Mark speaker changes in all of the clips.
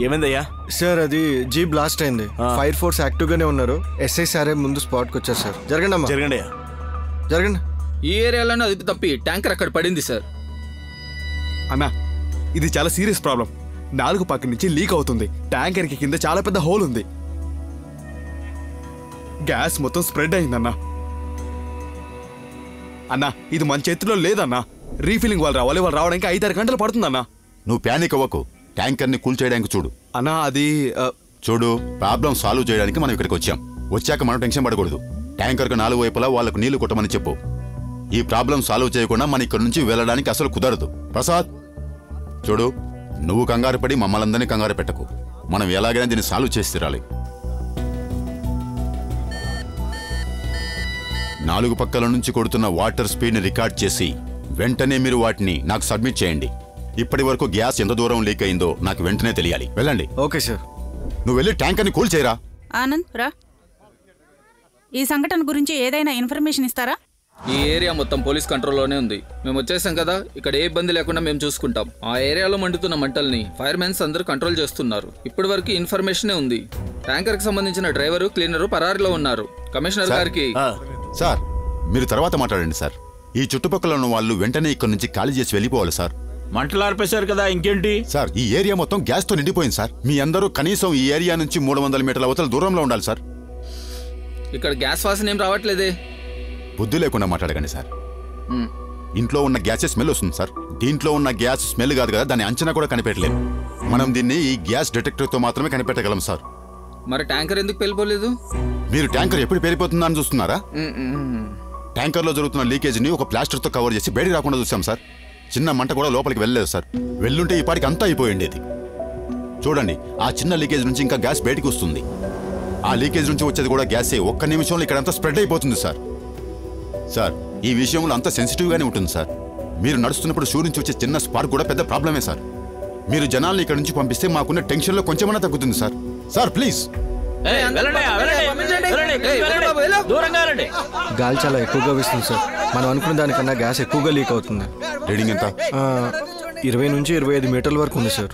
Speaker 1: ఏమైందయ్యా?
Speaker 2: సార్ అది jeep blast అయింది. ఫైర్ ఫోర్స్ యాక్టివ్ గానే ఉన్నారు. ఎస్ఐ సారే ముందు స్పాట్ కి వచ్చారు సార్. జరగండి అమ్మా.
Speaker 1: జరగండి.
Speaker 2: జరగండి.
Speaker 3: ఈ ఏరియాలోనే అది తప్పి ట్యాంకర్ అక్కడ పడింది సార్.
Speaker 4: అన్నా ఇది చాలా సీరియస్ ప్రాబ్లం. 4 పక్క నుంచి లీక్ అవుతుంది. ట్యాంకర్ కి కింద చాలా పెద్ద హోల్ ఉంది. గ్యాస్ మొత్తం స్ప్రెడ్ అయిందన్నా. అన్నా ఇది మన చేతిలో లేదన్నా. రీఫిల్లింగ్ వాళ్ళు రావడానికి 5-6 గంటలు పడుతుందన్నా.
Speaker 5: నువ్వు ప్యానిక్ అవ్వకు. ట్యాంకర్ ని కూల్ చేయడానికి చూడు.
Speaker 4: అన్నా అది
Speaker 5: చూడు, ప్రాబ్లం సాల్వ్ చేయడానికి మనం ఇక్కడికి వచ్చాం. వచ్చాక మనం టెన్షన్ పడకూడదు. ట్యాంకర్ కు 4 వైపులా వాళ్ళకు నీళ్లు కొట్టమని చెప్పు. ఈ ప్రాబ్లం సాల్వ్ చేయకుండా మన ఇక్కడ నుంచి వెళ్ళడానికి అసలు కుదరదు. ప్రసాద్ చూడు, నువ్వు కంగారు పడి మమ్మల్ందరినీ కంగారు పెట్టకు. మనం ఎలాగైనా దీన్ని సాల్వ్ చేసి తీరాలి. 4 పక్కల నుంచి కొడుతున్న వాటర్ స్పీడ్ ని రికార్డ్ చేసి వెంటనే మీరు వాటిని నాకు సబ్మిట్ చేయండి. ఇప్పటి వరకు గ్యాస్ ఎంత దూరం లీక్ అయిందో నాకు వెంటనే తెలియాలి. వెళ్ళండి.
Speaker 2: Okay sir.
Speaker 5: నువ్వు వెళ్ళి ట్యాంకర్ ని కూల్ చేయరా.
Speaker 6: ఆనంద్ రా. ఈ సంఘటన గురించి ఏదైనా ఇన్ఫర్మేషన్ ఇస్తారా?
Speaker 3: ఈ ఏరియా మొత్తం పోలీస్ కంట్రోల్లోనే ఉంది. మేము వచ్చేసాం కదా, ఇక్కడ ఏ ఇబ్బంది లేకుండా మేము చూసుకుంటాం. ఆ ఏరియాలో మండుతున్న మంటల్ని ఫైర్ మెన్స్ అందరూ కంట్రోల్ చేస్తున్నారు. ఇప్పటి వరకు ఇన్ఫర్మేషనే ఉంది. ట్యాంకర్ కి సంబంధించిన డ్రైవరు, క్లీనరు పరారీలో ఉన్నారు. కమిషనర్ గారికి
Speaker 5: సార్ మీరు తర్వాత మాట్లాడండి సార్. ఈ చుట్టుపక్కల ఉన్న వాళ్ళు వెంటనే ఇక్కడ నుంచి ఖాళీ చేసి వెళ్ళిపోవాలి సార్.
Speaker 1: మంటలు ఆర్పేశారు కదా, ఇంకేంటి
Speaker 5: సార్? ఈ ఏరియా మొత్తం గ్యాస్ తో నిండిపోయింది సార్. మీ అందరూ కనీసం ఈ ఏరియా నుంచి 300 మీటర్ల అవతల దూరంలో ఉండాలి సార్.
Speaker 3: ఇక్కడ గ్యాస్ వాసన ఏం రావట్లేదే.
Speaker 5: బుద్ధి లేకుండా మాట్లాడకండి సార్. ఇంట్లో ఉన్న గ్యాస్ స్మెల్ వస్తుంది సార్. దీంట్లో ఉన్న గ్యాస్ స్మెల్ కాదు కదా, దాని అంచనా కూడా కనిపెట్టలేదు. మనం దీన్ని ఈ గ్యాస్ డిటెక్టర్ తో మాత్రమే కనిపెట్టగలం సార్.
Speaker 3: మరి ట్యాంకర్ ఎందుకు పేలిపోలేదు?
Speaker 5: మీరు ట్యాంకర్ ఎప్పుడు పేలిపోతుందా అని చూస్తున్నారా? ట్యాంకర్ లో జరుగుతున్న లీకేజ్ ని ఒక ప్లాస్టర్ తో కవర్ చేసి బయటికి రాకుండా చూసాం సార్. చిన్న మంట కూడా లోపలికి వెళ్ళలేదు సార్. వెళ్ళుంటే ఈ పాటికి అంతా అయిపోయిండేది. చూడండి, ఆ చిన్న లీకేజ్ నుంచి ఇంకా గ్యాస్ బయటికి వస్తుంది. ఆ లీకేజ్ నుంచి వచ్చేది కూడా గ్యాసే. ఒక్క నిమిషంలో ఇక్కడ అంతా స్ప్రెడ్ అయిపోతుంది సార్. సార్ ఈ విషయంలో అంతా సెన్సిటివ్ గానే ఉంటుంది సార్. మీరు నడుస్తున్నప్పుడు షూ నుంచి వచ్చే చిన్న స్పార్క్ కూడా పెద్ద ప్రాబ్లమే సార్. మీరు జనాల్ని ఇక్కడ నుంచి పంపిస్తే మాకున్న టెన్షన్ లో కొంచెమన్నా తగ్గుతుంది సార్. Sir please.
Speaker 2: గాలి చాలా ఎక్కువగా వీస్తుంది సార్. మనం అనుకున్న దానికన్నా గ్యాస్ ఎక్కువగా లీక్ అవుతుంది.
Speaker 5: రీడింగ్ ఎంత?
Speaker 2: 20 నుంచి 25 మీటర్ల వరకు ఉంది సార్.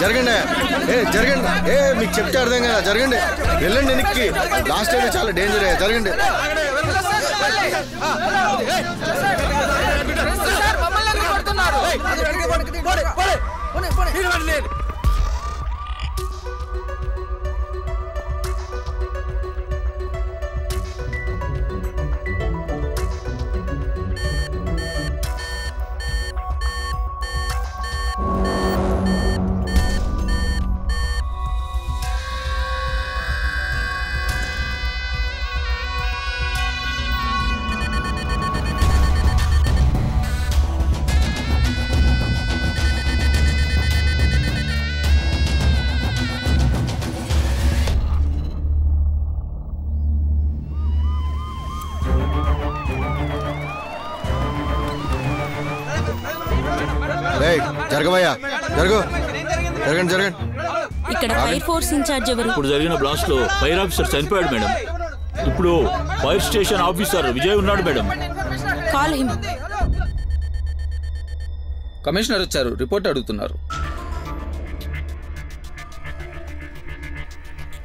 Speaker 2: జరగండి. జరగండి. మీకు చెప్తే అర్థం కదా. జరగండి. వెళ్ళండి వెనక్కి. లాస్ట్ అయితే చాలా డేంజర్. జరగండి. జరగవయ్యా. జరగండి. జరగండి.
Speaker 6: ఇక్కడ ఫైర్ ఫోర్స్ ఇన్ఛార్జ్ ఎవరు?
Speaker 1: ఇప్పుడు జరిగిన బ్లాస్ట్ లో ఫైర్ ఆఫీసర్ చనిపోయాడు మేడం. ఇప్పుడు ఫైర్ స్టేషన్ ఆఫీసర్ విజయ్ ఉన్నాడు మేడం.
Speaker 6: Call him.
Speaker 3: కమిషనర్ వచ్చారు, రిపోర్ట్ అడుగుతున్నారు.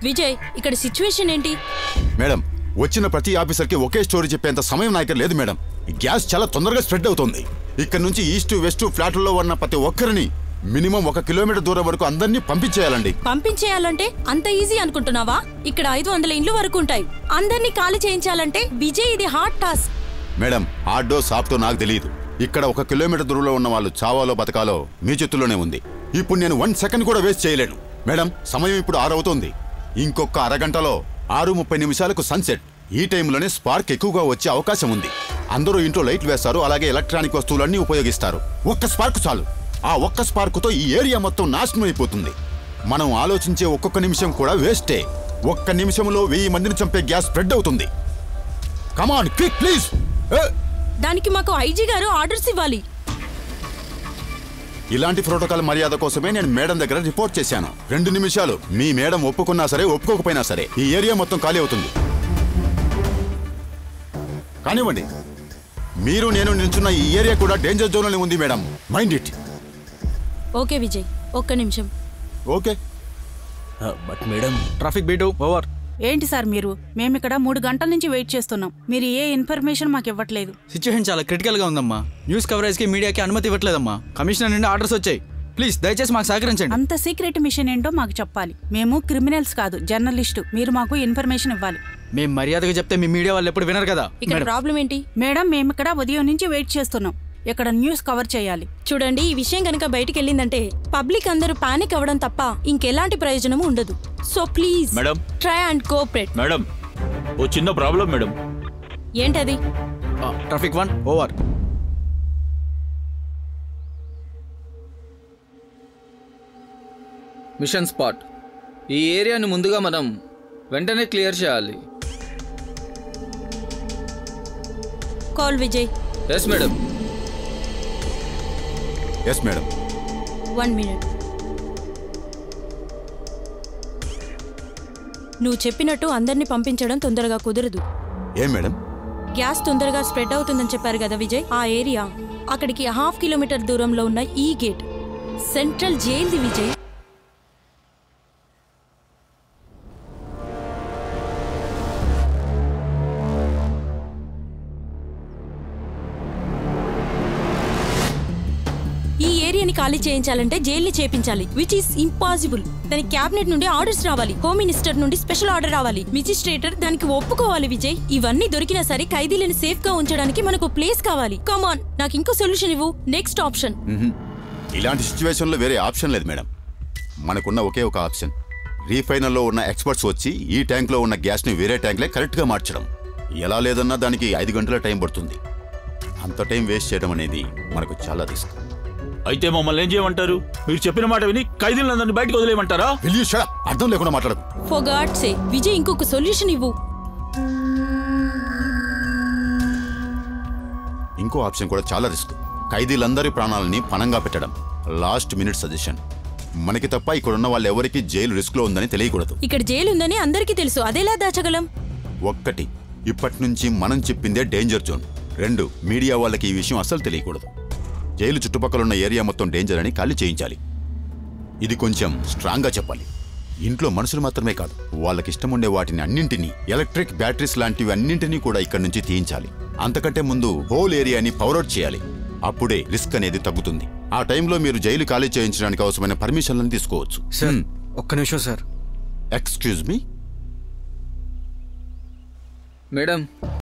Speaker 6: విజయ్, ఇక్కడ సిచ్యువేషన్ ఏంటి?
Speaker 5: మేడం, వచ్చిన ప్రతి ఆఫీసర్కి ఒకే స్టోరీ చెప్పేంత సమయం నా దగ్గర లేదు మేడం. ఈ గ్యాస్ చాలా తొందరగా స్ప్రెడ్ అవుతుంది. ఇక్కడ నుంచి ఈస్ట్ వెస్ట్ ఫ్లాట్లలో ఉన్న ప్రతి ఒక్కరిని మినిమం 1 కిలోమీటర్ దూరం వరకు అందరినీ పంపించేయాలండి.
Speaker 6: పంపించేయాలంటే అంత ఈజీ అనుకుంటున్నావా? ఇక్కడ 500 ఇండ్లు వరకు ఉంటాయి. అందరినీ ఖాళీ చేయించాలంటే విజయ్, ఇది హార్డ్ టాస్క్.
Speaker 5: మేడం, హార్డో సాఫ్టో నాకు తెలియదు. ఇక్కడ 1 కిలోమీటర్ దూరంలో ఉన్న వాళ్ళు చావాలో బతకాలో మీ చేతుల్లోనే ఉంది. ఇప్పుడు నేను 1 సెకండ్ కూడా వేస్ట్ చేయలేను. మేడం, సమయం ఇప్పుడు 6 అవుతుంది. ఇంకొక అరగంటలో 6:30 సన్సెట్. ఈ టైంలోనే స్పార్క్ ఎక్కువగా వచ్చే అవకాశం ఉంది. అందరూ ఇంట్లో లైట్లు వేస్తారు, అలాగే ఎలక్ట్రానిక్ వస్తువులన్నీ ఉపయోగిస్తారు. ఒక్క స్పార్క్ చాలు. ఆ ఒక్క స్పార్క్తో ఈ ఏరియా మొత్తం నాశనం అయిపోతుంది. మనం ఆలోచించే ఒక్కొక్క నిమిషం కూడా వేస్టే. 1 నిమిషంలో 1000 మందిని చంపే గ్యాస్ స్ప్రెడ్ అవుతుంది. Come on quick please.
Speaker 6: దానికి మాకు ఐజీ గారు ఆర్డర్స్ ఇవ్వాలి.
Speaker 5: ఇలాంటి ప్రోటోకాల్ మర్యాద కోసమే నేను మేడం దగ్గర రిపోర్ట్ చేశాను. 2 నిమిషాలు. మీ మేడం ఒప్పుకున్నా సరే ఒప్పుకోకపోయినా సరే ఈ ఏరియా మొత్తం ఖాళీ అవుతుంది. కానివ్వండి. మీరు నేను నిల్చున్న ఈ ఏరియా కూడా డేంజర్ జోన్లోనే ఉంది madam. Mind it.
Speaker 6: Okay Vijay, ఒక్క నిమిషం.
Speaker 5: Okay.
Speaker 1: But madam,
Speaker 4: traffic beat over.
Speaker 7: ఏంటి సార్ మీరు? మేమిక్కడ 3 గంటల నుంచి వెయిట్ చేస్తున్నాం. మీరు ఏ ఇన్ఫర్మేషన్ మాకు ఇవ్వట్లేదు.
Speaker 4: సిచ్యువేషన్ చాలా క్రిటికల్గా ఉందమ్మా. న్యూస్ కవరేజ్కి మీడియాకి అనుమతి ఇవ్వట్లేదమ్మా. కమిషనర్ నుండి ఆర్డర్స్ వచ్చాయి. ప్లీజ్ దయచేసి మాకు సహకరించండి.
Speaker 7: అంత సీక్రెట్ మిషన్ ఏంటో మాకు చెప్పాలి. మేము క్రిమినల్స్ కాదు, జర్నలిస్టు. మీరు మాకు ఇన్ఫర్మేషన్ ఇవ్వాలి.
Speaker 4: మేము మర్యాదగా చెప్తే మీ మీడియా వాళ్ళు ఎప్పుడు వినరు కదా.
Speaker 6: ఇక్కడ ప్రాబ్లం ఏంటి?
Speaker 7: మేడం, మేమిక్కడ ఉదయం నుంచి వెయిట్ చేస్తున్నాం. ఇక్కడ న్యూస్ కవర్ చేయాలి.
Speaker 6: చూడండి, ఈ విషయం కనుక బయటికి వెళ్ళిందంటే పబ్లిక్ అందరూ పానిక్ అవ్వడం తప్ప ఇంకెలాంటి ప్రయోజనము ఉండదు. So please
Speaker 1: madam,
Speaker 6: try and cooperate.
Speaker 1: Madam, ఓ చిన్న ప్రాబ్లం మేడం.
Speaker 6: ఏంటది?
Speaker 4: Traffic 1 over.
Speaker 3: Mission spot. ఈ ఏరియాని ముందుగా మనం వెంటనే క్లియర్ చేయాలి.
Speaker 6: Call Vijay.
Speaker 3: Yes madam.
Speaker 5: Yes madam.
Speaker 6: 1 minute. నువ్వు చెప్పినట్టు అందరినీ పంపించడం తొందరగా కుదరదు.
Speaker 5: ఏం మేడం?
Speaker 6: గ్యాస్ తొందరగా స్ప్రెడ్ అవుతుందని చెప్పారు కదా విజయ్. ఆ ఏరియా అక్కడికి 1/2 కిలోమీటర్ దూరంలో ఉన్న ఈ గేట్ సెంట్రల్ జైల్ది విజయ్. ఈ ఏరియాని ఖాళీ చేయించాలంటే జైల్ని చేపించాలి, విచ్ ఈస్ ఇంపాసిబుల్. దానికి క్యాబినెట్ నుండి ఆర్డర్స్ రావాలి, హోమ్ మినిస్టర్ నుండి స్పెషల్ ఆర్డర్ రావాలి, మెజిస్ట్రేటర్ దానికి ఒప్పుకోవాలి విజయ్. ఇవన్నీ దొరికినా సరే ఖైదీలను సేఫ్ గా ఉంచడానికి మనకు ప్లేస్ కావాలి. కమాన్, నాకు ఇంకో సొల్యూషన్ ఇవ్వు. Next option.
Speaker 5: ఇలాంటి సిచ్యువేషన్లో వేరే ఆప్షన్ లేదు మేడం. మనకున్న ఒకే ఒక ఆప్షన్, రీఫైనల్లో ఉన్న ఎక్స్పర్ట్స్ వచ్చి ఈ ట్యాంక్లో ఉన్న గ్యాస్ని వేరే ట్యాంక్లే కరెక్ట్గా మార్చడం. ఎలా లేదన్నా దానికి 5 గంటల టైం పడుతుంది. అంత టైం వేస్ట్ చేయడం అనేది మనకు చాలా రిస్క్.
Speaker 1: అయితే మమ్మల్ని ఏం చేయమంటారు? మీరు చెప్పిన మాట విని ఖైదీలందరినీ బయటకు వదిలేయమంటారా?
Speaker 5: అర్థం లేకుండా మాట్లాడకు.
Speaker 6: ఫర్ గాడ్ సే విజయ్, ఇంకొక సొల్యూషన్ ఇవ్వు.
Speaker 5: ఇంకో ఆప్షన్ కూడా చాలా రిస్క్. ఖైదీలందరి ప్రాణాలని పణంగా పెట్టడం. Last minute suggestion. మనకి తప్ప ఇక్కడున్న వాళ్ళు ఎవరికి జైలు రిస్క్ లో ఉందని తెలియకూడదు.
Speaker 6: ఇక్కడ జైలు ఉందని అందరికీ తెలుసు, అదేలా దాచగలం?
Speaker 5: 1, ఇప్పటి నుంచి మనం చెప్పిందే డేంజర్ జోన్. 2, మీడియా వాళ్ళకి ఈ విషయం అస్సలు తెలియకూడదు. జైలు చుట్టుపక్కల ఉన్న ఏరియా మొత్తం డేంజర్ అని ఖాళీ చేయించాలి. ఇది కొంచెం స్ట్రాంగ్గా చెప్పాలి. ఇంట్లో మనుషులు మాత్రమే కాదు, వాళ్ళకి ఇష్టం ఉండే వాటిని అన్నింటినీ, ఎలక్ట్రిక్ బ్యాటరీస్ లాంటివి అన్నింటినీ కూడా ఇక్కడి నుంచి తీయించాలి. అంతకంటే ముందు హోల్ ఏరియాని పవర్అవుట్ చేయాలి. అప్పుడే రిస్క్ అనేది తగ్గుతుంది. ఆ టైంలో మీరు జైలు ఖాళీ చేయించడానికి అవసరమైన పర్మిషన్లను తీసుకోవచ్చు.
Speaker 4: సార్, ఒక్క నిమిషం సార్.
Speaker 5: Excuse me
Speaker 3: madam,